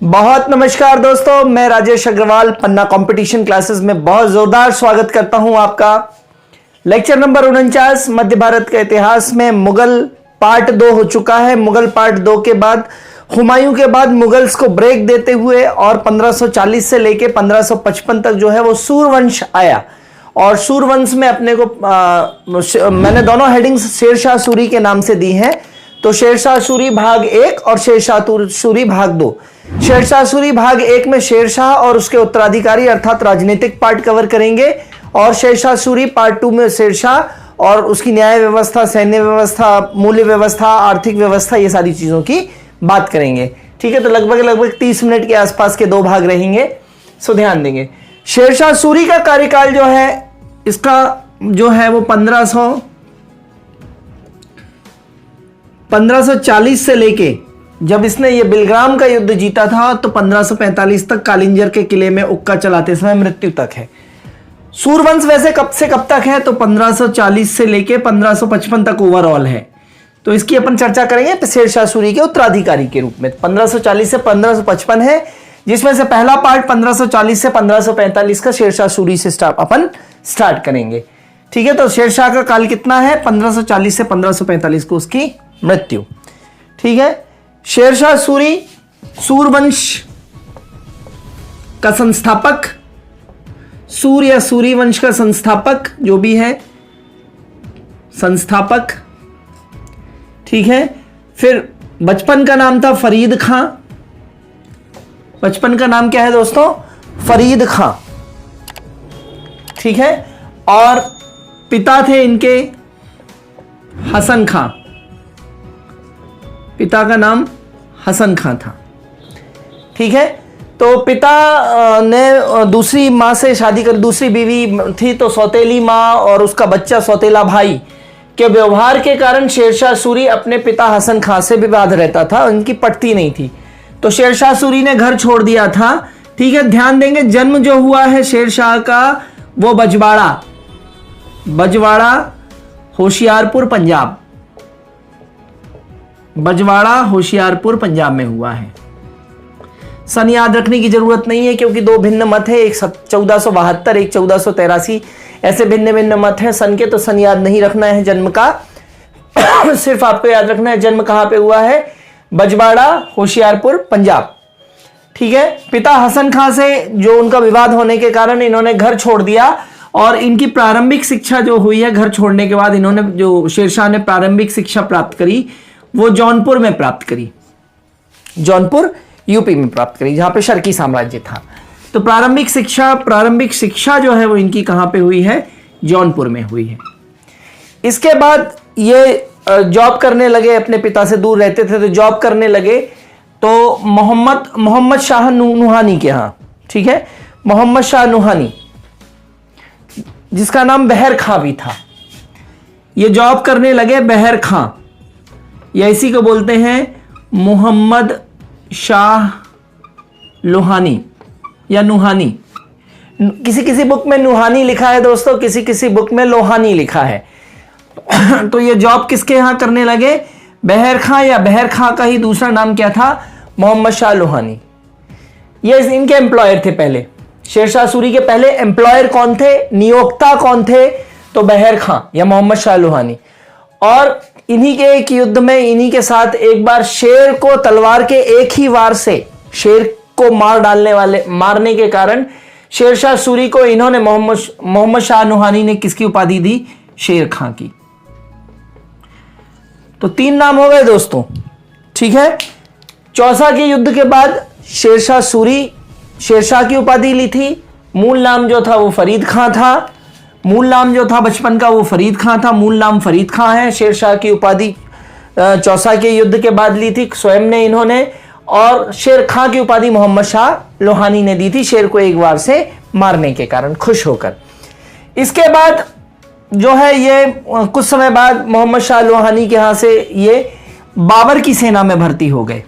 बहुत नमस्कार दोस्तों, मैं राजेश अग्रवाल पन्ना कंपटीशन क्लासेस में बहुत जोरदार स्वागत करता हूं आपका। लेक्चर नंबर 49 मध्य भारत के इतिहास में मुगल पार्ट 2 हो चुका है। मुगल पार्ट 2 के बाद हुमायूं के बाद मुगल्स को ब्रेक देते हुए और 1540 से लेके 1555 तक जो है वो सूरवंश आया। और सूरवंश में अपने को मैंने दोनों हेडिंग्स शेरशाह सूरी के नाम से दी हैं। तो शेरशाह सूरी भाग 1 और शेरशाह सूरी भाग 2। शेरशाह सूरी भाग 1 में शेरशाह और उसके उत्तराधिकारी अर्थात राजनीतिक पार्ट कवर करेंगे, और शेरशाह सूरी पार्ट 2 में शेरशाह और उसकी न्याय व्यवस्था, सैन्य व्यवस्था, मूल्य व्यवस्था, आर्थिक व्यवस्था, ये सारी चीजों की बात करेंगे। ठीक है, तो लगभग 30 मिनट के आसपास के 2 भाग रहेंगे, सो ध्यान देंगे। शेरशाह सूरी का कार्यकाल जो है, इसका जो है वो 1540 से लेके जब इसने ये बिलग्राम का युद्ध जीता था तो 1545 तक कालिंजर के किले में उक्का चलाते समय मृत्यु तक है। सूरवंश वैसे कब से कब तक है, तो 1540 से लेके 1555 तक ओवरऑल है। तो इसकी अपन चर्चा करेंगे शेरशाह सूरी के उत्तराधिकारी के रूप में। 1540 से 1555 है, जिसमें से पहला पार्ट 1540 से 1545 का शेरशाह सूरी से अपन स्टार्ट करेंगे। ठीक है, तो शेरशाह का काल कितना है, 1540 से 1545 को उसकी मृत्यु। ठीक है, शेरशाह सूरी सूरवंश का संस्थापक, सूर या सूरी वंश का संस्थापक जो भी है, संस्थापक। ठीक है, फिर बचपन का नाम था फरीद खां। बचपन का नाम क्या है दोस्तों, फरीद खां। ठीक है, और पिता थे इनके हसन खां। पिता का नाम हसन खां था। ठीक है, तो पिता ने दूसरी मां से शादी कर, दूसरी बीवी थी, तो सौतेली मां और उसका बच्चा सौतेला भाई के व्यवहार के कारण शेरशाह सूरी अपने पिता हसन खां से विवाद रहता था, उनकी पटती नहीं थी, तो शेरशाह सूरी ने घर छोड़ दिया था। ठीक है, ध्यान देंगे जन्म जो हुआ है शेरशाह का वो बजवाड़ा होशियारपुर पंजाब, बजवाड़ा होशियारपुर पंजाब में हुआ है। सन याद रखने की जरूरत नहीं है क्योंकि 2 भिन्न मत है, एक 1472, एक 1483, ऐसे भिन्न भिन्न मत है सन के, तो सन याद नहीं रखना है जन्म का। सिर्फ आपको याद रखना है जन्म कहां पे हुआ है, बजवाड़ा होशियारपुर पंजाब। ठीक है, पिता हसन खां से जो उनका विवाद होने के कारण इन्होंने घर छोड़ दिया, और इनकी प्रारंभिक शिक्षा जो हुई है घर छोड़ने के बाद, इन्होंने जो शेरशाह ने प्रारंभिक शिक्षा प्राप्त करी वो जौनपुर में प्राप्त करी, जौनपुर यूपी में प्राप्त करी, जहां पे शर्की साम्राज्य था। तो प्रारंभिक शिक्षा जो है वो इनकी कहां पे हुई है, जौनपुर में हुई है। इसके बाद ये जॉब करने लगे, अपने पिता से दूर रहते थे तो जॉब करने लगे, तो मोहम्मद शाह नुहानी के यहाँ। ठीक है, मोहम्मद शाह नुहानी, जिसका नाम बहर खां भी था, ये जॉब करने लगे बहर खां, या इसी को बोलते हैं मोहम्मद शाह लोहानी या नुहानी। किसी किसी बुक में नुहानी लिखा है दोस्तों, किसी किसी बुक में लोहानी लिखा है। तो ये जॉब किसके यहां करने लगे, बहर खां, या बहर खां का ही दूसरा नाम क्या था, मोहम्मद शाह लोहानी। ये इनके एम्प्लॉयर थे पहले। शेरशाह सूरी के पहले एम्प्लॉयर कौन थे, नियोक्ता कौन थे, तो बहर खां या मोहम्मद शाह लोहानी। और इन्हीं के एक युद्ध में इन्हीं के साथ एक बार शेर को तलवार के एक ही वार से शेर को मारने के कारण शेरशाह सूरी को इन्होंने मोहम्मद शाह नुहानी ने किसकी उपाधि दी, शेर खां की। तो 3 नाम हो गए दोस्तों। ठीक है, चौसा के युद्ध के बाद शेरशाह सूरी शेरशाह की उपाधि ली थी। मूल नाम जो था वो फरीद खां था, मूल नाम जो था बचपन का वो फरीद खां था, मूल नाम फरीद खां है। शेरशाह की उपाधि चौसा के युद्ध के बाद ली थी स्वयं ने इन्होंने, और शेर खां की उपाधि मोहम्मद शाह लोहानी ने दी थी, शेर को एक बार से मारने के कारण खुश होकर। इसके बाद जो है ये कुछ समय बाद मोहम्मद शाह लोहानी के यहां से ये बाबर की सेना में भर्ती हो गए,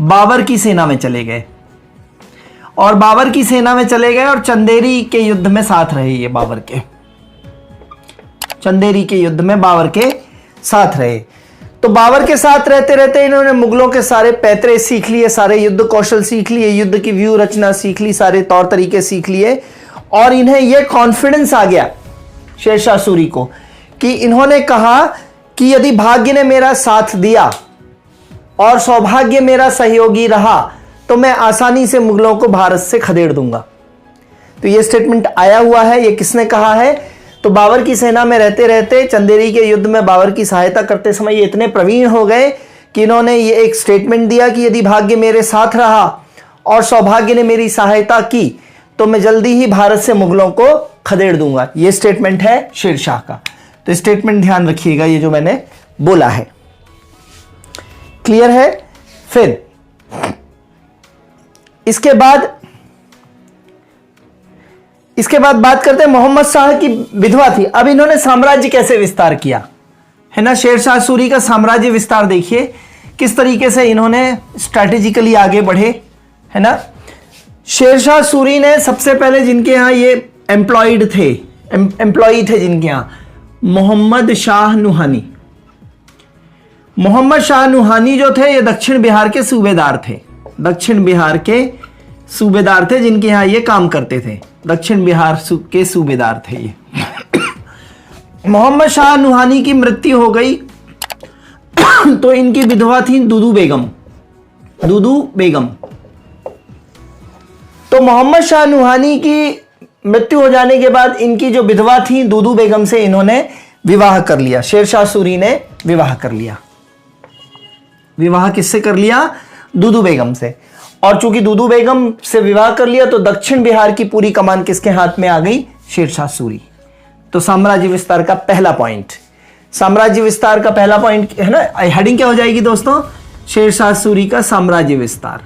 बाबर की सेना में चले गए, और बाबर की सेना में चले गए और चंदेरी के युद्ध में साथ रहे। ये बाबर के चंदेरी के युद्ध में बाबर के साथ रहे। तो बाबर के साथ रहते रहते इन्होंने मुगलों के सारे पैतरे सीख लिए, सारे युद्ध कौशल सीख लिए, युद्ध की व्यू रचना सीख ली, सारे तौर तरीके सीख लिए, और इन्हें यह कॉन्फिडेंस आ गया शेरशाह सूरी को कि इन्होंने कहा कि यदि भाग्य ने मेरा साथ दिया और सौभाग्य मेरा सहयोगी रहा तो मैं आसानी से मुगलों को भारत से खदेड़ दूंगा। तो यह स्टेटमेंट आया हुआ है। यह किसने कहा है? तो बाबर की सेना में रहते रहते चंदेरी के युद्ध में बाबर की सहायता करते समय ये इतने प्रवीण हो गए कि इन्होंने ये एक स्टेटमेंट दिया कि यदि भाग्य मेरे साथ रहा और सौभाग्य ने मेरी सहायता की तो मैं जल्दी ही भारत से मुगलों को खदेड़ दूंगा। ये स्टेटमेंट है शेरशाह का। तो स्टेटमेंट ध्यान रखिएगा, ये जो मैंने बोला है। क्लियर है? फिर इसके बाद बात करते हैं मोहम्मद शाह की विधवा थी। अब इन्होंने साम्राज्य कैसे विस्तार किया है ना। शेरशाह सूरी का साम्राज्य विस्तार देखिए किस तरीके से इन्होंने स्ट्रैटेजिकली आगे बढ़े, है ना। शेरशाह सूरी ने सबसे पहले जिनके यहां ये एम्प्लॉय थे जिनके यहां, मोहम्मद शाह नुहानी। मोहम्मद शाह नुहानी जो थे ये दक्षिण बिहार के सूबेदार थे। दक्षिण बिहार के सूबेदार थे जिनके यहां ये काम करते थे। दक्षिण बिहार के सूबेदार थे ये। मोहम्मद शाह नुहानी की मृत्यु हो गई तो इनकी विधवा थी दुदू बेगम। तो मोहम्मद शाह नुहानी की मृत्यु हो जाने के बाद इनकी जो विधवा थी दुदू बेगम से इन्होंने विवाह कर लिया। शेरशाह सूरी ने विवाह कर लिया। विवाह किससे कर लिया? दुदू बेगम से। और चूंकि दुदू बेगम से विवाह कर लिया तो दक्षिण बिहार की पूरी कमान किसके हाथ में आ गई? शेरशाह सूरी। तो साम्राज्य विस्तार का पहला पॉइंट, साम्राज्य विस्तार का पहला पॉइंट है ना, हेडिंग क्या हो जाएगी दोस्तों? शेरशाह सूरी का साम्राज्य विस्तार।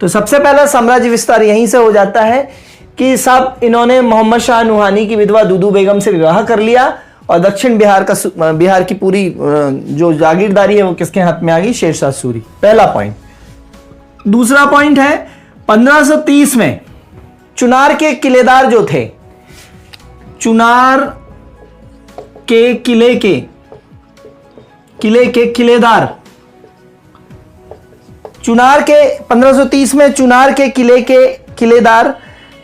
तो सबसे पहला साम्राज्य विस्तार यहीं से हो जाता है कि साहब इन्होंने मोहम्मद शाह नुहानी की विधवा दुदू बेगम से विवाह कर लिया और दक्षिण बिहार की पूरी जो जागीरदारी है वो किसके हाथ में आ गई? शेरशाह सूरी। पहला पॉइंट। दूसरा पॉइंट है 1530 में चुनार के किलेदार जो थे, चुनार के किले के किलेदार, चुनार के 1530 में चुनार के किले के किलेदार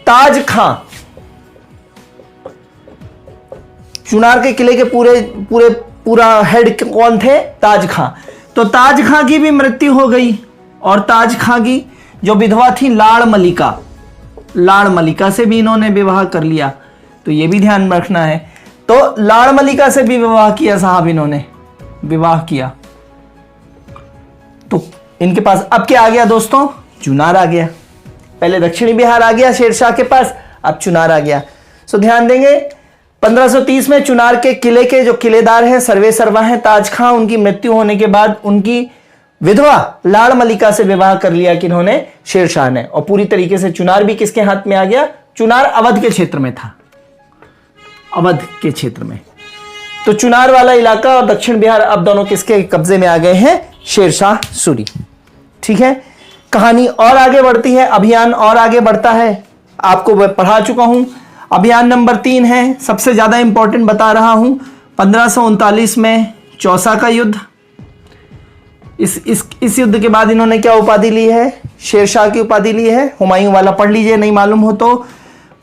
ताज खां, चुनार के किले के पूरा हेड कौन थे? ताज खां। तो ताज खां की भी मृत्यु हो गई और ताज खां की जो विधवा थी लाड़ मलिका से भी इन्होंने विवाह कर लिया। तो ये भी ध्यान रखना है। तो लाड़ मलिका से भी विवाह किया साहब, इन्होंने विवाह किया। तो इनके पास अब क्या आ गया दोस्तों? चुनार आ गया। पहले दक्षिणी बिहार आ गया शेरशाह के पास, अब चुनार आ गया। सो ध्यान देंगे 1530 में चुनार के किले के जो किलेदार हैं, सर्वे सर्वा हैं ताज खां, उनकी मृत्यु होने के बाद उनकी विधवा लाड़ मलिका से विवाह कर लिया कि इन्होंने शेरशाह ने, और पूरी तरीके से चुनार भी किसके हाथ में आ गया? चुनार अवध के क्षेत्र में था, अवध के क्षेत्र में। तो चुनार वाला इलाका और दक्षिण बिहार अब दोनों किसके कब्जे में आ गए हैं? शेरशाह सूरी। ठीक है, कहानी और आगे बढ़ती है, अभियान और आगे बढ़ता है। आपको मैं पढ़ा चुका हूं। अभियान नंबर 3 है, सबसे ज्यादा इंपॉर्टेंट बता रहा हूं। 1539 में चौसा का युद्ध। इस युद्ध के बाद इन्होंने क्या उपाधि ली है? शेरशाह की उपाधि ली है। हुमायूं वाला पढ़ लीजिए नहीं मालूम हो तो।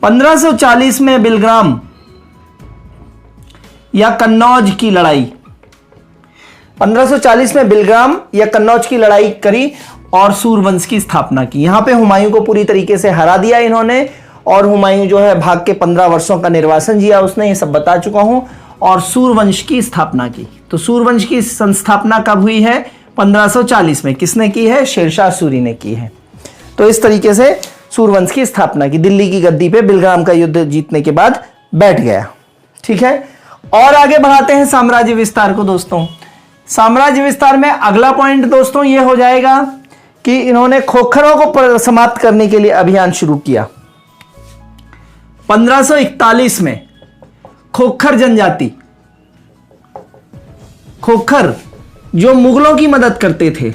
1540 में बिलग्राम या कन्नौज की लड़ाई, 1540 में बिलग्राम या कन्नौज की लड़ाई करी और सूरवंश की स्थापना की। यहां पे हुमायूं को पूरी तरीके से हरा दिया इन्होंने, और हुमायूं जो है भाग के 15 वर्षों का निर्वासन जिया उसने, ये सब बता चुका हूं, और सूरवंश की स्थापना की। तो सूरवंश की संस्थापना कब हुई है? 1540 में। किसने की है? शेरशाह सूरी ने की है। तो इस तरीके से सूरवंश की स्थापना की, दिल्ली की गद्दी पे बिलग्राम का युद्ध जीतने के बाद बैठ गया। ठीक है, और आगे बढ़ाते हैं साम्राज्य विस्तार को दोस्तों। साम्राज्य विस्तार में अगला पॉइंट दोस्तों ये हो जाएगा कि इन्होंने खोखरों को समाप्त करने के लिए अभियान शुरू किया। 1541 में खोखर जनजाति, खोखर जो मुगलों की मदद करते थे,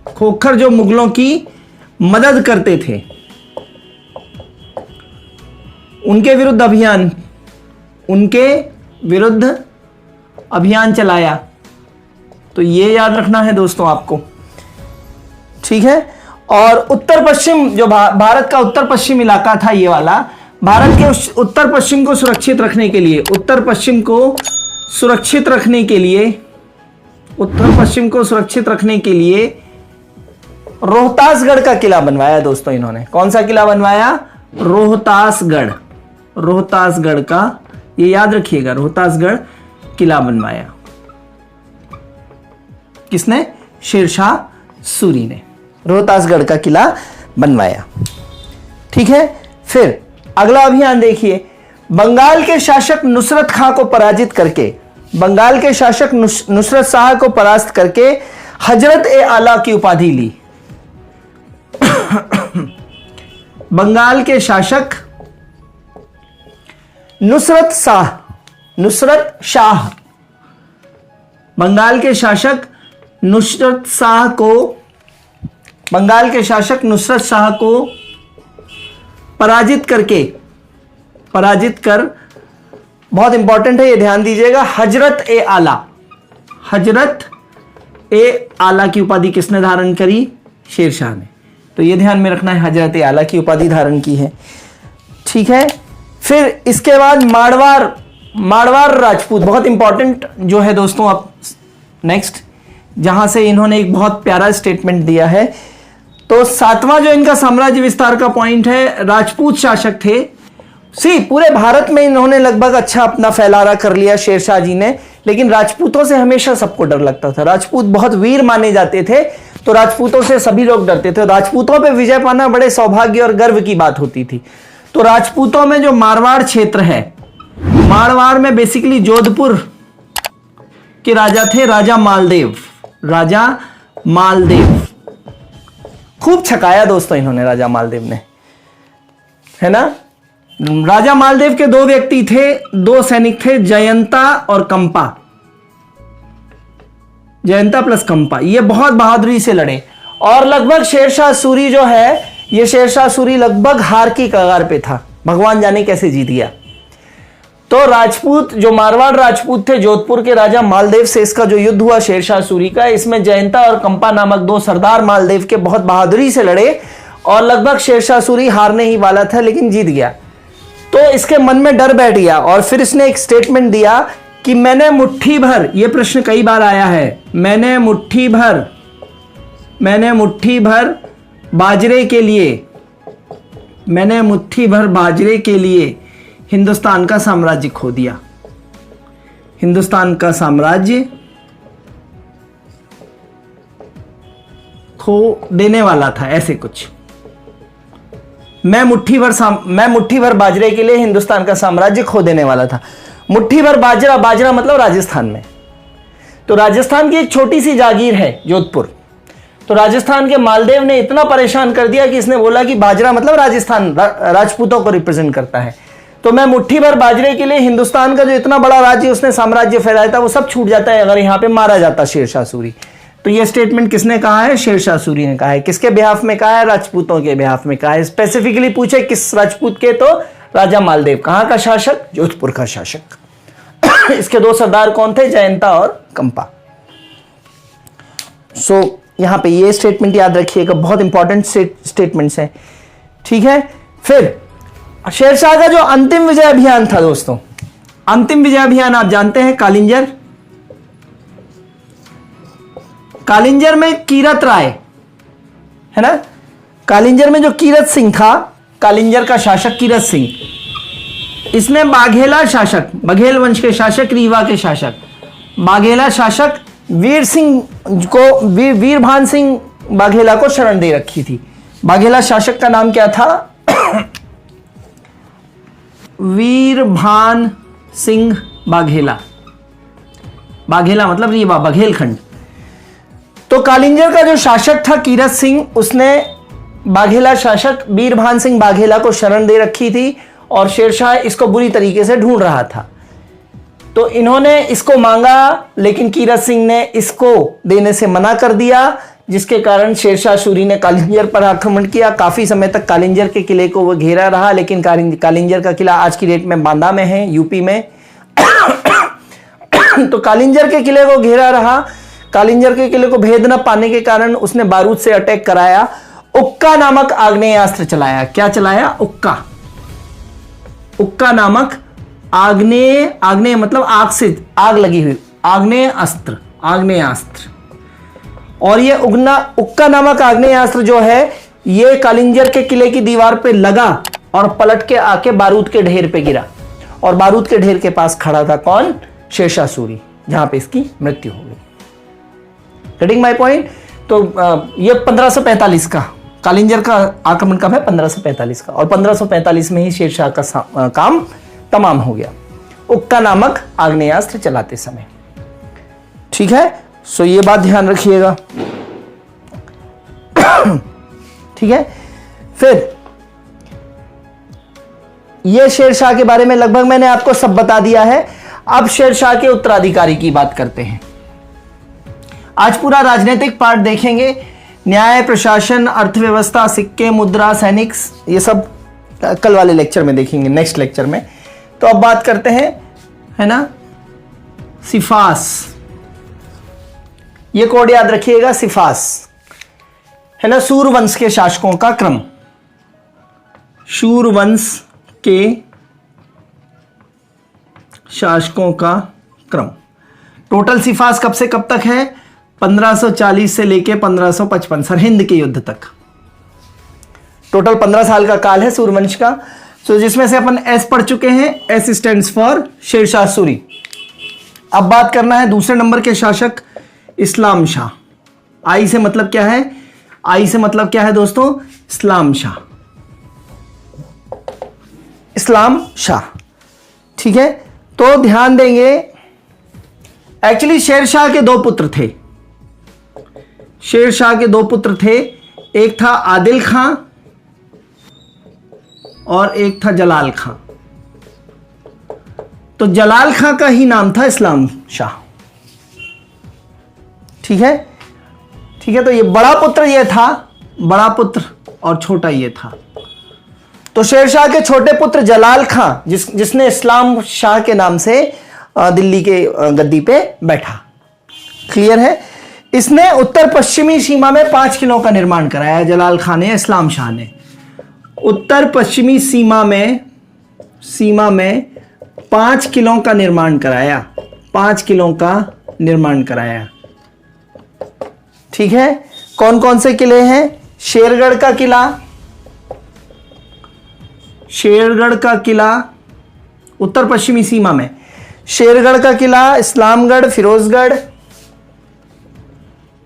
खोखर जो मुगलों की मदद करते थे, उनके विरुद्ध अभियान चलाया। तो ये याद रखना है दोस्तों आपको, ठीक है। और उत्तर पश्चिम जो भारत का उत्तर पश्चिम इलाका था ये वाला, भारत के उत्तर पश्चिम को सुरक्षित रखने के लिए, उत्तर पश्चिम को सुरक्षित रखने के लिए, उत्तर पश्चिम को सुरक्षित रखने के लिए रोहतासगढ़ का किला बनवाया दोस्तों इन्होंने। कौन सा किला बनवाया? रोहतासगढ़, रोहतासगढ़ का, ये याद रखिएगा, रोहतासगढ़ किला बनवाया। किसने? शेरशाह सूरी ने रोहतासगढ़ का किला बनवाया, ठीक है। फिर अगला अभियान देखिए, बंगाल के शासक नुसरत खां को पराजित करके, बंगाल के शासक नुसरत शाह को परास्त करके हजरत ए आला की उपाधि ली। बंगाल के शासक नुसरत शाह, बंगाल के शासक नुसरत शाह को, बंगाल के शासक नुसरत शाह को पराजित कर, बहुत इंपॉर्टेंट है ये, ध्यान दीजिएगा, हजरत ए आला, हजरत ए आला की उपाधि किसने धारण करी? शेरशाह ने। तो ये ध्यान में रखना है, हजरत ए आला की उपाधि धारण की है, ठीक है। फिर इसके बाद मारवाड़ राजपूत, बहुत इंपॉर्टेंट जो है दोस्तों। अब नेक्स्ट, जहां से इन्होंने एक बहुत प्यारा स्टेटमेंट दिया है। तो सातवां जो इनका साम्राज्य विस्तार का पॉइंट है, राजपूत शासक थे। पूरे भारत में इन्होंने लगभग अच्छा अपना फैलारा कर लिया शेरशाह जी ने, लेकिन राजपूतों से हमेशा सबको डर लगता था। राजपूत बहुत वीर माने जाते थे, तो राजपूतों से सभी लोग डरते थे। राजपूतों पे विजय पाना बड़े सौभाग्य और गर्व की बात होती थी। तो राजपूतों में जो मारवाड़ क्षेत्र है, मारवाड़ में बेसिकली जोधपुर के राजा थे राजा मालदेव, राजा मालदेव। खूब छकाया दोस्तों इन्होंने राजा मालदेव ने, है ना। राजा मालदेव के दो व्यक्ति थे, दो सैनिक थे, जयंता और कंपा, जयंता प्लस कंपा। ये बहुत बहादुरी से लड़े और लगभग शेरशाह सूरी जो है, ये शेरशाह सूरी लगभग हार की कगार पे था। भगवान जाने कैसे जीत गया। तो राजपूत जो मारवाड़ राजपूत थे, जोधपुर के राजा मालदेव से इसका जो युद्ध हुआ शेरशाह सूरी का, इसमें जयंता और कंपा नामक दो सरदार मालदेव के बहुत बहादुरी से लड़े और लगभग शेरशाह सूरी हारने ही वाला था, लेकिन जीत गया। तो इसके मन में डर बैठ गया और फिर इसने एक स्टेटमेंट दिया कि मैंने मुट्ठी भर, यह प्रश्न कई बार आया है, मैंने मुट्ठी भर बाजरे के लिए, मैंने मुट्ठी भर बाजरे के लिए हिंदुस्तान का साम्राज्य खो दिया। हिंदुस्तान का साम्राज्य खो देने वाला था, ऐसे कुछ। मैं मुट्ठी भर बाजरे के लिए हिंदुस्तान का साम्राज्य खो देने वाला था। मुट्ठी भर बाजरा, बाजरा मतलब राजस्थान में। तो राजस्थान की एक छोटी सी जागीर है जोधपुर। तो राजस्थान के मालदेव ने इतना परेशान कर दिया कि इसने बोला कि बाजरा मतलब राजस्थान, राजपूतों को रिप्रेजेंट करता है। तो मैं मुट्ठी भर बाजरे के लिए हिंदुस्तान का जो इतना बड़ा राज्य उसने साम्राज्य फैलाया था, वो सब छूट जाता है अगर यहां पे मारा जाता शेरशाह सूरी। तो ये स्टेटमेंट किसने कहा है? शेरशाह सूरी ने कहा है। किसके बिहाफ में कहा है? राजपूतों के बिहाफ में कहा है। स्पेसिफिकली पूछे किस राजपूत के, तो राजा मालदेव। कहां का शासक? जोधपुर का शासक। इसके दो सरदार कौन थे? जयंता और कंपा। यहां पे ये स्टेटमेंट याद रखिएगा, बहुत इंपॉर्टेंट स्टेटमेंट्स हैं, ठीक है। फिर शेरशाह का जो अंतिम विजय अभियान था दोस्तों, अंतिम विजय अभियान आप जानते हैं, कालिंजर। कालिंजर में कीरत राय, है ना। कालिंजर में जो कीरत सिंह था, कालिंजर का शासक कीरत सिंह, इसने बाघेला शासक, बघेल वंश के शासक, रीवा के शासक, बाघेला शासक वीर सिंह को, वीरभान सिंह बाघेला को शरण दे रखी थी। बाघेला शासक का नाम क्या था? वीरभान सिंह बाघेला। बाघेला मतलब रीवा, बघेलखंड। तो कालिंजर का जो शासक था कीरत सिंह, उसने बाघेला शासक वीरभान सिंह बाघेला को शरण दे रखी थी और शेरशाह इसको बुरी तरीके से ढूंढ रहा था। तो इन्होंने इसको मांगा, लेकिन कीरत सिंह ने इसको देने से मना कर दिया, जिसके कारण शेरशाह सूरी ने कालिंजर पर आक्रमण किया। काफी समय तक कालिंजर के किले को वो घेरा रहा, लेकिन कालिंजर का किला आज की डेट में बांदा में है, यूपी में। तो कालिंजर के किले को घेरा रहा। कालिंजर के किले को भेद न पाने के कारण उसने बारूद से अटैक कराया, उक्का नामक आग्नेयास्त्र चलाया। क्या चलाया? उक्का। उक्का नामक आग्नेय मतलब आग से आग लगी हुई, आग्नेयास्त्र, आग्नेयास्त्र। और ये उक्का नामक आग्नेयास्त्र जो है ये कालिंजर के किले की दीवार पे लगा और पलट के आके बारूद के ढेर पे गिरा। और बारूद के ढेर के पास खड़ा था कौन? शेरशाह सूरी, जहां पे इसकी मृत्यु हो गई। Getting my point? तो ये 1545 का कालिंजर का आक्रमण कब है? 1545 का। और 1545 में ही शेरशाह का काम तमाम हो गया, उक्का नामक आग्नेयास्त्र चलाते समय। ठीक है, सो ये बात ध्यान रखिएगा। ठीक है, फिर ये शेरशाह के बारे में लगभग मैंने आपको सब बता दिया है। अब शेरशाह के उत्तराधिकारी की बात करते हैं। आज पूरा राजनीतिक पार्ट देखेंगे, न्याय, प्रशासन, अर्थव्यवस्था, सिक्के, मुद्रा, सैनिक, ये सब कल वाले लेक्चर में देखेंगे, नेक्स्ट लेक्चर में। तो अब बात करते हैं, है ना, सिफास। ये कोड याद रखिएगा, सिफास, है ना, सूरवंश के शासकों का क्रम, सूरवंश के शासकों का क्रम। टोटल सिफास कब से कब तक है? 1540 से लेके 1555, सरहिंद के युद्ध तक। टोटल 15 साल का काल है सूरवंश का। सो जिसमें से अपन एस पढ़ चुके हैं, S stands for Shershah Suri. अब बात करना है दूसरे नंबर के शासक इस्लाम शाह। आई से मतलब क्या है? आई से मतलब क्या है दोस्तों? इस्लाम शाह, इस्लाम शाह। ठीक है, तो ध्यान देंगे, एक्चुअली शेरशाह के दो पुत्र थे। शेरशाह के दो पुत्र थे, एक था आदिल खां और एक था जलाल खां। तो जलाल खां का ही नाम था इस्लाम शाह। ठीक है, ठीक है, तो ये बड़ा पुत्र ये था, बड़ा पुत्र, और छोटा ये था। तो शेरशाह के छोटे पुत्र जलाल खां, जिसने इस्लाम शाह के नाम से दिल्ली के गद्दी पे बैठा। क्लियर है? इसने उत्तर पश्चिमी सीमा में 5 किलों का निर्माण कराया। जलाल खां ने, इस्लाम शाह ने उत्तर पश्चिमी सीमा में 5 किलों का निर्माण कराया, 5 किलों का निर्माण कराया। ठीक है, कौन कौन से किले हैं? शेरगढ़ का किला, शेरगढ़ का किला उत्तर पश्चिमी सीमा में, शेरगढ़ का किला, इस्लामगढ़, फिरोजगढ़,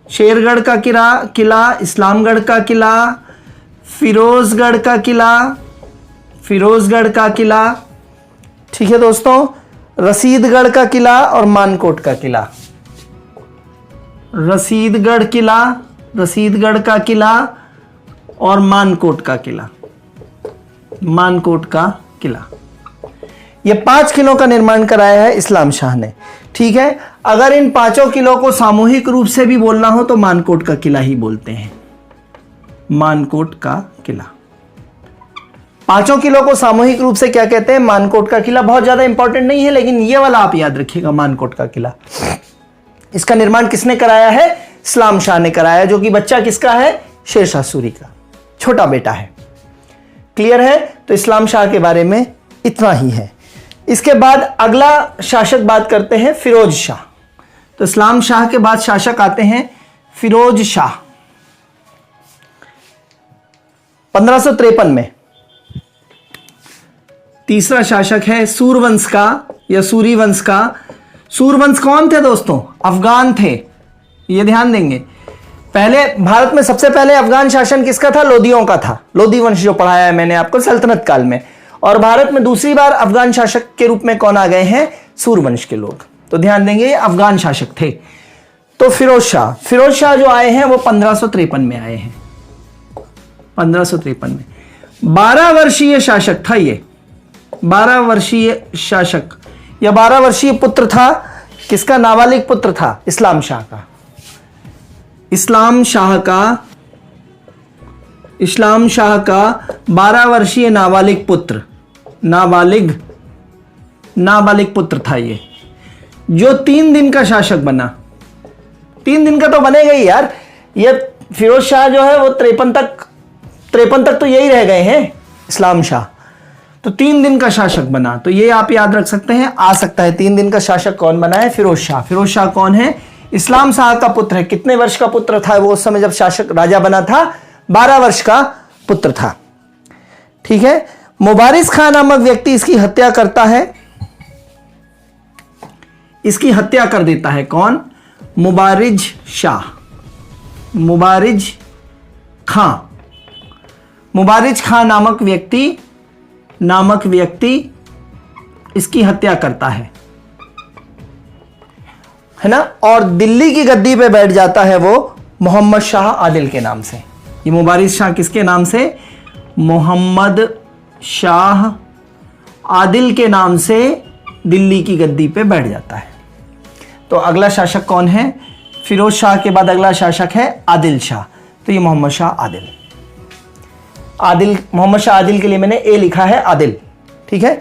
शेरगढ़ का किला, इस्लामगढ़ का किला, फिरोजगढ़ का किला, फिरोजगढ़ का किला। ठीक है दोस्तों, रसीदगढ़ का किला और मानकोट का किला, रसीदगढ़ किला, रसीदगढ़ का किला और मानकोट का किला, मानकोट का किला। ये 5 किलों का निर्माण कराया है इस्लाम शाह ने। ठीक है, अगर इन 5 किलों को सामूहिक रूप से भी बोलना हो तो मानकोट का किला ही बोलते हैं, मानकोट का किला। 5 किलों को सामूहिक रूप से क्या कहते हैं? मानकोट का किला। बहुत ज्यादा इंपॉर्टेंट नहीं है, लेकिन ये वाला आप याद रखिएगा, मानकोट का किला। इसका निर्माण किसने कराया है? इस्लाम शाह ने कराया, जो कि बच्चा किसका है? शेरशाह सूरी का छोटा बेटा है। क्लियर है? तो इस्लाम शाह के बारे में इतना ही है। इसके बाद अगला शासक बात करते हैं फिरोज शाह। तो इस्लाम शाह के बाद शासक आते हैं फिरोज शाह। 1553 में तीसरा शासक है सूरवंश का या सूरी वंश का। सूरवंश कौन थे दोस्तों? अफगान थे। ये ध्यान देंगे, पहले भारत में सबसे पहले अफगान शासन किसका था? लोदियों का था। लोदी वंश जो पढ़ाया है मैंने आपको सल्तनत काल में। और भारत में दूसरी बार अफगान शासक के रूप में कौन आ गए हैं? सूरवंश के लोग। तो ध्यान देंगे, ये अफगान शासक थे। तो फिरोज शाह जो आए हैं वो 1553 में आए हैं, 1553 में। 12 वर्षीय शासक था ये, 12 वर्षीय शासक या 12 वर्षीय पुत्र था। किसका? नाबालिग पुत्र था इस्लाम शाह का। इस्लाम शाह का 12 वर्षीय नाबालिग पुत्र था ये, जो 3 दिन का शासक बना। 3 दिन का तो बनेगा ही यार। ये फिरोज शाह जो है वो 53 तक तो यही रह गए हैं इस्लाम शाह, तो 3 दिन का शासक बना। तो ये आप याद रख सकते हैं, आ सकता है 3 दिन का शासक कौन बना है? फिरोज शाह। फिरोज शाह कौन है? इस्लाम शाह का पुत्र है। कितने वर्ष का पुत्र था वो उस समय जब शासक राजा बना था? 12 वर्ष का पुत्र था। ठीक है। मुबारिज खां नामक व्यक्ति इसकी हत्या करता है, इसकी हत्या कर देता है। कौन? मुबारिज शाह, मुबारिज खां। मुबारिज खां नामक व्यक्ति इसकी हत्या करता है ना। और दिल्ली की गद्दी पे बैठ जाता है वो मोहम्मद शाह आदिल के नाम से। ये मुबारिज शाह किसके नाम से? मोहम्मद शाह आदिल के नाम से दिल्ली की गद्दी पे बैठ जाता है। तो अगला शासक कौन है? फिरोज शाह के बाद अगला शासक है आदिल शाह। तो ये मोहम्मद शाह आदिल। मोहम्मद शाह आदिल के लिए मैंने ए लिखा है, आदिल। ठीक है।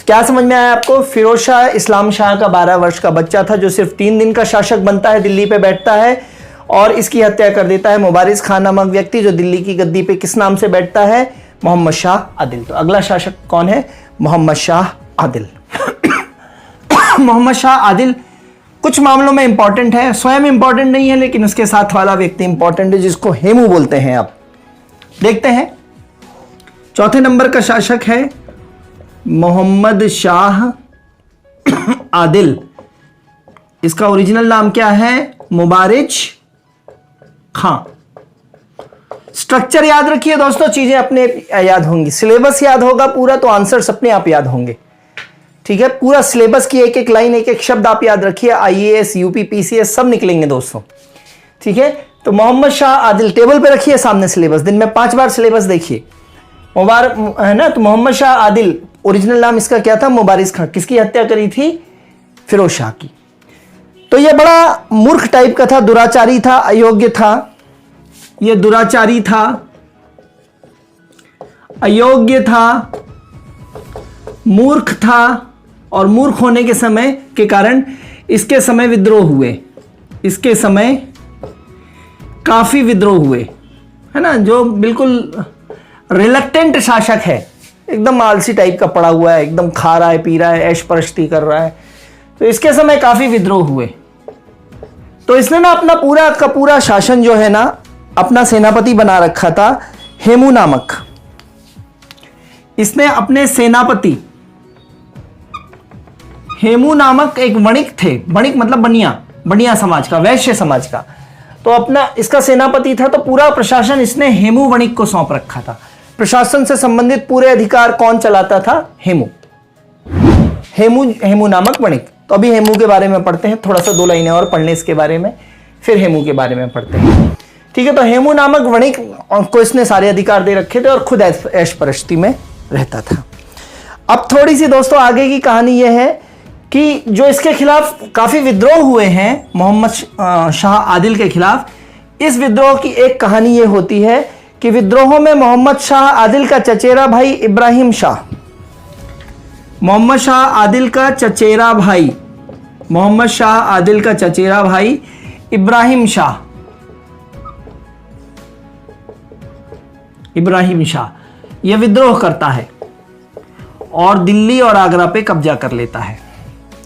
क्या समझ में आया आपको? फिरोज शाह इस्लाम शाह का 12 वर्ष का बच्चा था जो सिर्फ 3 दिन का शासक बनता है, दिल्ली पे बैठता है और इसकी हत्या कर देता है मुबारिज खां नामक व्यक्ति जो दिल्ली की गद्दी पे किस नाम से बैठता है? मोहम्मद शाह आदिल। तो अगला शासक कौन है? मोहम्मद शाह आदिल। मोहम्मद शाह आदिल कुछ मामलों में इंपॉर्टेंट है, स्वयं इंपॉर्टेंट नहीं है, लेकिन उसके साथ वाला व्यक्ति इंपॉर्टेंट है जिसको हेमू बोलते हैं। आप देखते हैं, चौथे नंबर का शासक है मोहम्मद शाह आदिल। इसका ओरिजिनल नाम क्या है? मुबारिज खां। स्ट्रक्चर याद रखिए दोस्तों, चीजें अपने याद होंगी। सिलेबस याद होगा पूरा तो आंसर्स अपने आप याद होंगे। ठीक है। पूरा सिलेबस की एक एक लाइन, एक एक शब्द आप याद रखिए। आईएएस, यूपी, पीसीएस सब निकलेंगे दोस्तों। ठीक है। तो मोहम्मद शाह आदिल टेबल पे रखिए सामने सिलेबस, दिन में 5 बार सिलेबस देखिए। मुबारक है ना। तो मोहम्मद शाह आदिल, ओरिजिनल नाम इसका क्या था? मुबारिज खां। किसकी हत्या करी थी? फिरोज शाह की। तो यह बड़ा मूर्ख टाइप का था, दुराचारी था, अयोग्य था। यह दुराचारी था, अयोग्य था, मूर्ख था और मूर्ख होने के समय के कारण इसके समय विद्रोह हुए। इसके समय काफी विद्रोह हुए, है ना। जो बिल्कुल रिलक्टेंट शासक है, एकदम आलसी टाइप का पड़ा हुआ है, एकदम खा रहा है, पी रहा है, ऐश परस्ती कर रहा है, तो इसके समय काफी विद्रोह हुए। तो इसने ना अपना पूरा का पूरा शासन जो है ना अपना सेनापति बना रखा था हेमू नामक। इसने अपने सेनापति हेमू नामक एक वणिक थे, वणिक मतलब बनिया समाज का, वैश्य समाज का, तो अपना इसका सेनापति था। तो पूरा प्रशासन इसने हेमू वणिक को सौंप रखा था। प्रशासन से संबंधित पूरे अधिकार कौन चलाता था? हेमू नामक वणिक। तो अभी हेमू के बारे में पढ़ते हैं, थोड़ा सा 2 लाइनें और पढ़ने इसके बारे में, फिर हेमू के बारे में पढ़ते हैं। ठीक है। तो हेमू नामक वणिक को इसने सारे अधिकार दे रखे थे और खुद ऐश परस्ती में रहता था। अब थोड़ी सी दोस्तों आगे की कहानी यह है कि जो इसके खिलाफ काफी विद्रोह हुए हैं मोहम्मद शाह आदिल के खिलाफ, इस विद्रोह की एक कहानी यह होती है कि विद्रोहों में मोहम्मद शाह आदिल का चचेरा भाई इब्राहिम शाह, मोहम्मद शाह आदिल का चचेरा भाई, मोहम्मद शाह आदिल का चचेरा भाई इब्राहिम शाह, यह विद्रोह करता है और दिल्ली और आगरा पे कब्जा कर लेता है।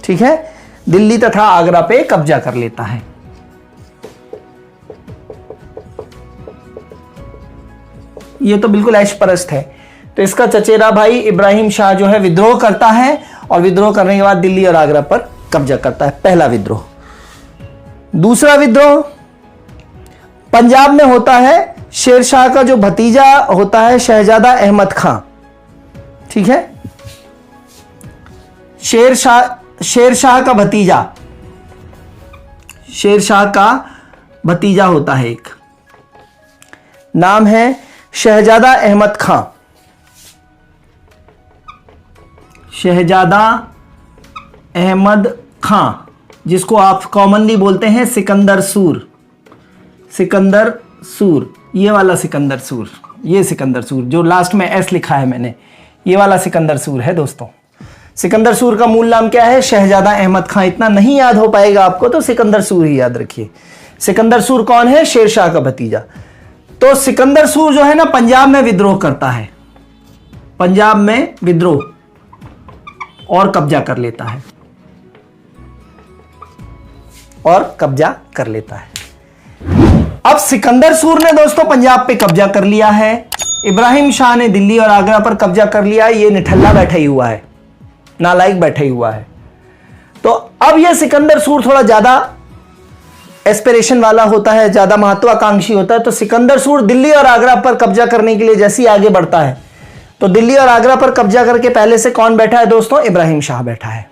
ठीक है। दिल्ली तथा आगरा पे कब्जा कर लेता है। यह तो बिल्कुल ऐश परस्त है। तो इसका चचेरा भाई इब्राहिम शाह जो है विद्रोह करता है और विद्रोह करने के बाद दिल्ली और आगरा पर कब्जा करता है। पहला विद्रोह। दूसरा विद्रोह पंजाब में होता है। शेर शाह का जो भतीजा होता है शहजादा अहमद खां। ठीक है। शेर शाह का भतीजा, शेर शाह का भतीजा होता है एक, नाम है शहजादा अहमद खां। शहजादा अहमद खां, जिसको आप कॉमनली बोलते हैं सिकंदर सूर। सिकंदर सूर, ये वाला सिकंदर सूर, ये सिकंदर सूर जो लास्ट में एस लिखा है मैंने, ये वाला सिकंदर सूर है दोस्तों। सिकंदर सूर का मूल नाम क्या है? शहजादा अहमद खां। इतना नहीं याद हो पाएगा आपको तो सिकंदर सूर ही याद रखिए। सिकंदर सूर कौन है? शेरशाह का भतीजा। तो सिकंदर सूर जो है ना पंजाब में विद्रोह करता है, पंजाब में विद्रोह और कब्जा कर लेता है, और कब्जा कर लेता है। अब सिकंदर सूर ने दोस्तों पंजाब पे कब्जा कर लिया है, इब्राहिम शाह ने दिल्ली और आगरा पर कब्जा कर लिया है। ये निठल्ला बैठा ही हुआ है, नालायक बैठा ही हुआ है। तो अब ये सिकंदर सूर थोड़ा ज्यादा एस्पिरेशन वाला होता है, ज्यादा महत्वाकांक्षी होता है। तो सिकंदर सूर दिल्ली और आगरा पर कब्जा करने के लिए जैसे ही आगे बढ़ता है, तो दिल्ली और आगरा पर कब्जा करके पहले से कौन बैठा है दोस्तों? इब्राहिम शाह बैठा है।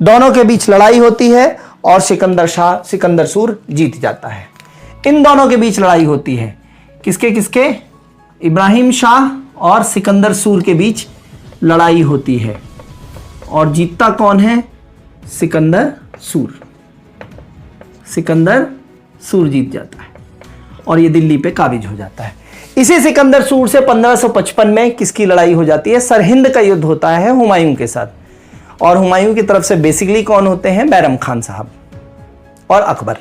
दोनों के बीच लड़ाई होती है और सिकंदर सूर जीत जाता है। इन दोनों के बीच लड़ाई होती है, किसके किसके? इब्राहिम शाह और सिकंदर सूर के बीच लड़ाई होती है, और जीतता कौन है? सिकंदर सूर। सिकंदर सूर जीत जाता है और ये दिल्ली पे काबिज हो जाता है। इसी सिकंदर सूर से 1555 में किसकी लड़ाई हो जाती है? सरहिंद का युद्ध होता है हुमायूं के साथ, और हुमायूं की तरफ से बेसिकली कौन होते हैं? बैरम खान साहब और अकबर।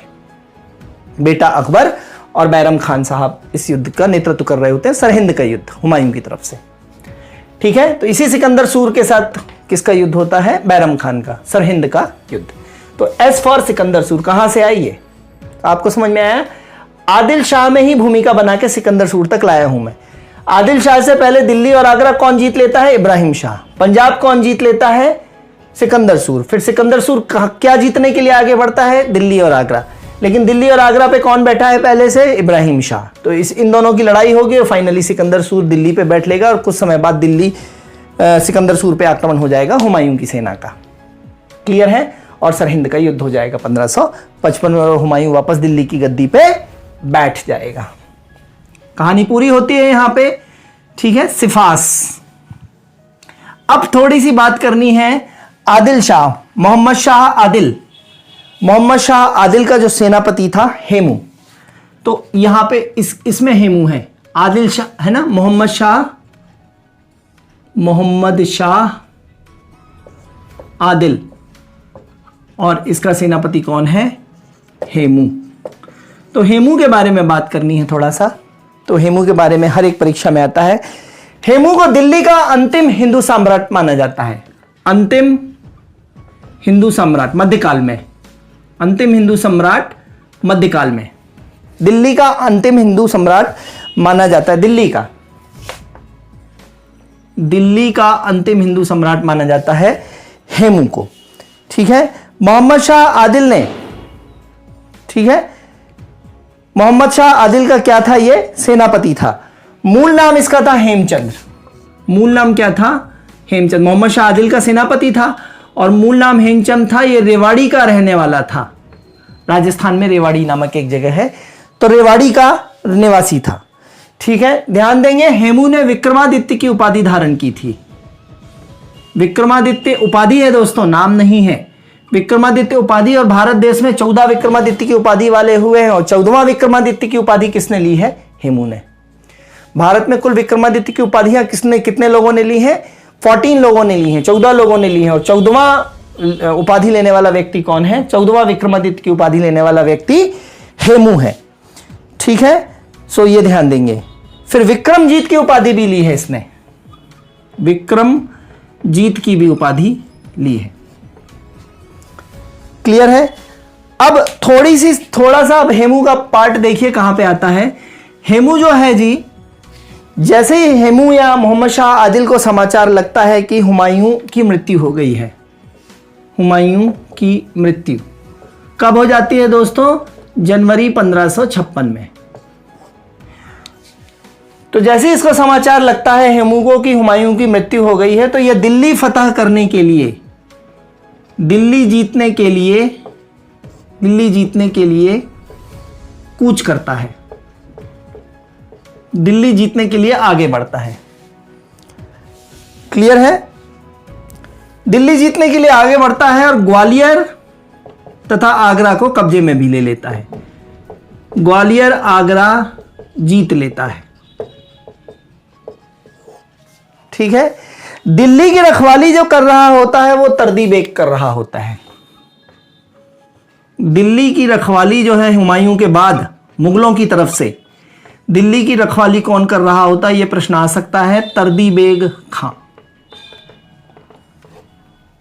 बेटा अकबर और बैरम खान साहब इस युद्ध का नेतृत्व कर रहे होते हैं, सरहिंद का युद्ध हुमायूं की तरफ से। ठीक है, तो इसी सिकंदर सूर के साथ किसका युद्ध होता है? बैरम खान का, सरहिंद का युद्ध। तो एस फॉर सिकंदर सूर कहां से आई है? आपको समझ में आया? आदिल शाह में ही भूमिका बना के सिकंदर सूर तक लाया हूं मैं। आदिल शाह से पहले दिल्ली और आगरा कौन जीत लेता है? इब्राहिम शाह। पंजाब कौन जीत लेता है? सिकंदर सूर। फिर सिकंदर सूर क्या जीतने के लिए आगे बढ़ता है? दिल्ली और आगरा। लेकिन दिल्ली और आगरा पे कौन बैठा है पहले से? इब्राहिम शाह। तो इन दोनों की लड़ाई होगी और फाइनली सिकंदर सूर दिल्ली पे बैठ लेगा, और कुछ समय बाद दिल्ली सिकंदर सूर पे आक्रमण हो जाएगा हुमायूं की सेना का। क्लियर है? और सरहिंद का युद्ध हो जाएगा 1555 में, और हुमायूं वापस दिल्ली की गद्दी पे बैठ जाएगा। कहानी पूरी होती है यहां पे। ठीक है, सिफास। अब थोड़ी सी बात करनी है आदिल शाह, मोहम्मद शाह आदिल। मोहम्मद शाह आदिल का जो सेनापति था हेमू, तो यहां पे इसमें हेमू है, आदिल शाह है ना, मोहम्मद शाह आदिल, और इसका सेनापति कौन है? हेमू। तो हेमू के बारे में बात करनी है थोड़ा सा। तो हेमू के बारे में हर एक परीक्षा में आता है। हेमू को दिल्ली का अंतिम हिंदू सम्राट माना जाता है, अंतिम हिंदू सम्राट मध्यकाल में, अंतिम हिंदू सम्राट मध्यकाल में दिल्ली का अंतिम हिंदू सम्राट माना जाता है। दिल्ली का अंतिम हिंदू सम्राट माना जाता है हेमू को। ठीक है, मोहम्मद शाह आदिल ने, ठीक है, मोहम्मद शाह आदिल का क्या था? ये सेनापति था। मूल नाम इसका था हेमचंद्र। मूल नाम क्या था? हेमचंद। मोहम्मद शाह आदिल का सेनापति था और मूल नाम हेमचंद था। ये रेवाड़ी का रहने वाला था, राजस्थान में रेवाड़ी नामक एक जगह है, तो रेवाड़ी का निवासी था। ठीक है, ध्यान देंगे हेमू ने विक्रमादित्य की उपाधि धारण की थी। विक्रमादित्य उपाधि है दोस्तों, नाम नहीं है। विक्रमादित्य उपाधि, और भारत देश में 14 विक्रमादित्य की उपाधि वाले हुए हैं, और 14वां विक्रमादित्य की उपाधि किसने ली है? हेमू ने। भारत में कुल विक्रमादित्य की उपाधियां कितने लोगों ने ली हैं? 14 लोगों ने ली हैं, 14 लोगों ने ली हैं, और 14वां उपाधि लेने वाला व्यक्ति कौन है? 14वां विक्रमादित्य की उपाधि लेने वाला व्यक्ति हेमू है। ठीक है, सो ये ध्यान देंगे। फिर विक्रमजीत की उपाधि भी ली है इसने, विक्रमजीत की भी उपाधि ली है। क्लियर है? अब थोड़ा सा अब हेमू का पार्ट देखिए कहां पे आता है। हेमू जो है जी, जैसे ही हेमू या मोहम्मद शाह आदिल को समाचार लगता है कि हुमायूं की मृत्यु हो गई है, हुमायूं की मृत्यु कब हो जाती है दोस्तों? जनवरी 1556 में। तो जैसे ही इसको समाचार लगता है हेमू को कि हुमायूं की मृत्यु हो गई है, तो यह दिल्ली फतह करने के लिए, दिल्ली जीतने के लिए कूच करता है, दिल्ली जीतने के लिए आगे बढ़ता है। क्लियर है? दिल्ली जीतने के लिए आगे बढ़ता है और ग्वालियर तथा आगरा को कब्जे में भी ले लेता है। ग्वालियर आगरा जीत लेता है। ठीक है, दिल्ली की रखवाली जो कर रहा होता है वो तरदी बेग कर रहा होता है। दिल्ली की रखवाली जो है हुमायूं के बाद मुगलों की तरफ से, दिल्ली की रखवाली कौन कर रहा होता है, यह प्रश्न आ सकता है। तरदी बेग खां।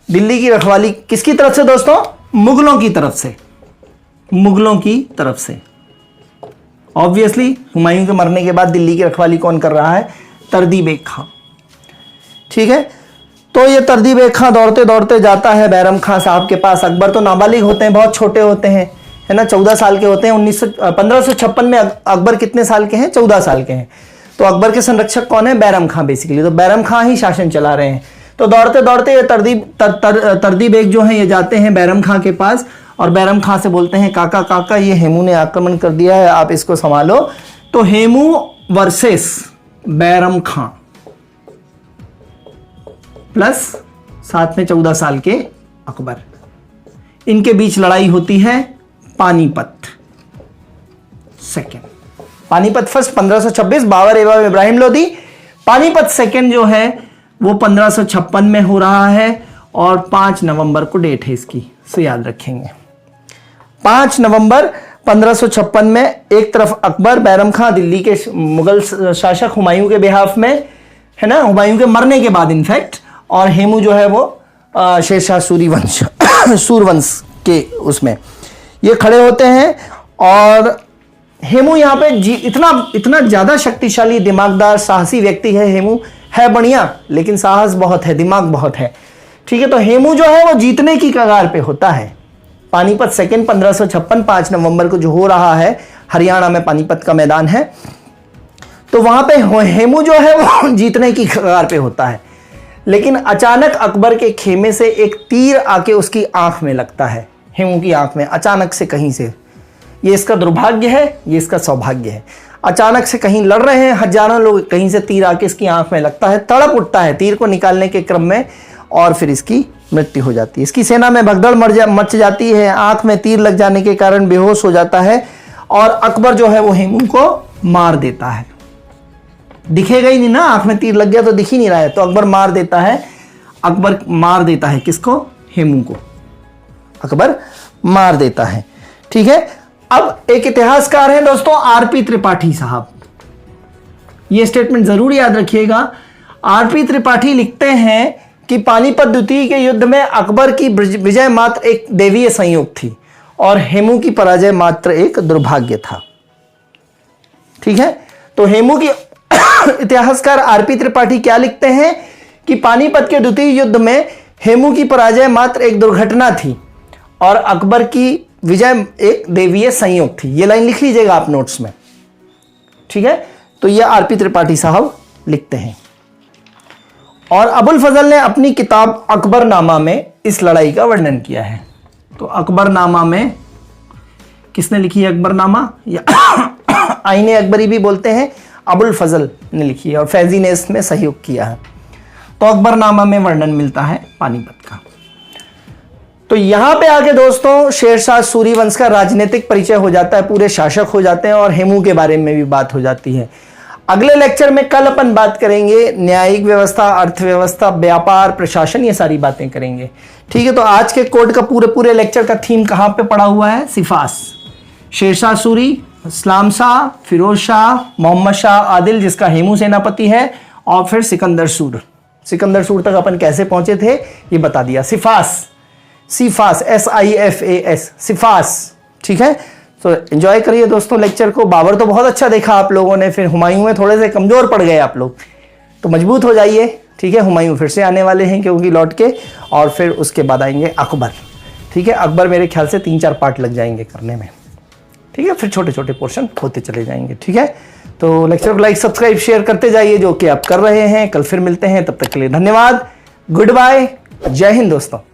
दिल्ली की रखवाली किसकी तरफ से दोस्तों? मुगलों की तरफ से, मुगलों की तरफ से। ऑब्वियसली हुमायूं के मरने के बाद दिल्ली की रखवाली कौन कर रहा है? तरदी बेग खां। ठीक है, तो ये तरदी बेग खां दौड़ते दौड़ते जाता है बैरम खां साहब के पास। अकबर तो नाबालिग होते हैं, बहुत छोटे होते हैं, है ना, 14 साल के होते हैं। 1556 में अकबर कितने साल के हैं? 14 साल के हैं। तो अकबर के संरक्षक कौन है? बैरम खां बेसिकली। तो बैरम खां ही शासन चला रहे हैं। तो दौड़ते दौड़ते ये तरदी बेग जो है ये जाते हैं बैरम खां के पास और बैरम खां से बोलते हैं, काका काका ये हेमू ने आक्रमण कर दिया है, आप इसको संभालो। तो हेमू वर्सेस बैरम खां प्लस साथ में 14 साल के अकबर, इनके बीच लड़ाई होती है पानीपत सेकेंड। पानीपत फर्स्ट 1526 बाबर एवं इब्राहिम लोदी। पानीपत सेकेंड जो है वो 1556 में हो रहा है और 5 नवंबर को डेट है इसकी, सो याद रखेंगे। 5 नवंबर 1556 में एक तरफ अकबर, बैरम खां दिल्ली के मुगल शासक हुमायूं के बिहाफ में, है ना, हुमायूं के मरने के बाद इनफैक्ट, और हेमू जो है वो शेरशाह सूरवंश के उसमें ये खड़े होते हैं। और हेमू यहाँ पे इतना ज्यादा शक्तिशाली, दिमागदार, साहसी व्यक्ति है हेमू। है बढ़िया, लेकिन साहस बहुत है, दिमाग बहुत है। ठीक है, तो हेमू जो है वो जीतने की कगार पे होता है। पानीपत सेकेंड 1556 5 नवंबर को जो हो रहा है, हरियाणा में पानीपत का मैदान है, तो वहां पे हेमू जो है वो जीतने की कगार पे होता है। लेकिन अचानक अकबर के खेमे से एक तीर आके उसकी आंख में लगता है, हेमू की आंख में, अचानक से कहीं से। ये इसका दुर्भाग्य है, ये इसका सौभाग्य है। अचानक से कहीं लड़ रहे हैं हजारों लोग, कहीं से तीर आके इसकी आंख में लगता है, तड़प उठता है तीर को निकालने के क्रम में, और फिर इसकी मृत्यु हो जाती है। इसकी सेना में भगदड़ मच जाती है, आंख में तीर लग जाने के कारण बेहोश हो जाता है, और अकबर जो है वो हेमू को मार देता है। दिखेगा ही नहीं ना, आंख में तीर लग गया तो दिख ही नहीं रहा है, तो अकबर मार देता है। अकबर मार देता है किसको? हेमू को अकबर मार देता है। ठीक है, अब एक इतिहासकार हैं दोस्तों आरपी त्रिपाठी साहब, ये स्टेटमेंट जरूर याद रखिएगा। आरपी त्रिपाठी लिखते हैं कि पानीपत द्वितीय के युद्ध में अकबर की विजय मात्र एक दैवीय संयोग थी और हेमू की पराजय मात्र एक दुर्भाग्य था। ठीक है, तो हेमू की इतिहासकार आरपी त्रिपाठी क्या लिखते हैं कि पानीपत के द्वितीय युद्ध में हेमू की पराजय मात्र एक दुर्घटना थी और अकबर की विजय एक दैवीय संयोग थी। ये लाइन लिख लीजिएगा आप नोट्स में। ठीक है, तो ये आरपी त्रिपाठी साहब लिखते हैं। और अबुल फजल ने अपनी किताब अकबरनामा में इस लड़ाई का वर्णन किया है। तो अकबरनामा में किसने लिखी है? अकबरनामा या आईने अकबरी भी बोलते हैं, अबुल फजल ने लिखी है और फैजी ने इसमें सहयोग किया है। तो अकबरनामा में वर्णन मिलता है पानीपत का। तो यहां पे आके दोस्तों शेरशाह सूरी वंश का राजनीतिक परिचय हो जाता है, पूरे शासक हो जाते हैं और हेमू के बारे में भी बात हो जाती है। अगले लेक्चर में कल अपन बात करेंगे न्यायिक व्यवस्था, अर्थव्यवस्था, व्यापार, प्रशासन, ये सारी बातें करेंगे। ठीक है, तो आज के कोड का पूरे लेक्चर का थीम कहां पे पड़ा हुआ है? सिफास, शेरशाह सूरी, इस्लाम शाह, फिरोज शाह, मोहम्मद शाह आदिल जिसका हेमू सेनापति है, और फिर सिकंदर सूर तक अपन कैसे पहुंचे थे ये बता दिया। सिफास SIFAS, सिफास। ठीक है, तो एंजॉय करिए दोस्तों लेक्चर को। बाबर तो बहुत अच्छा देखा आप लोगों ने, फिर हुमायूं में थोड़े से कमजोर पड़ गए आप लोग, तो मजबूत हो जाइए। ठीक है, हुमायूं फिर से आने वाले हैं क्योंकि लौट के, और फिर उसके बाद आएंगे अकबर। ठीक है, अकबर मेरे ख्याल से 3-4 पार्ट लग जाएंगे करने में। ठीक है, फिर छोटे छोटे पोर्शन होते चले जाएंगे। ठीक है, तो लेक्चर को लाइक, सब्सक्राइब, शेयर करते जाइए, जो कि आप कर रहे हैं। कल फिर मिलते हैं, तब तक के लिए धन्यवाद, गुड बाय, जय हिंद दोस्तों।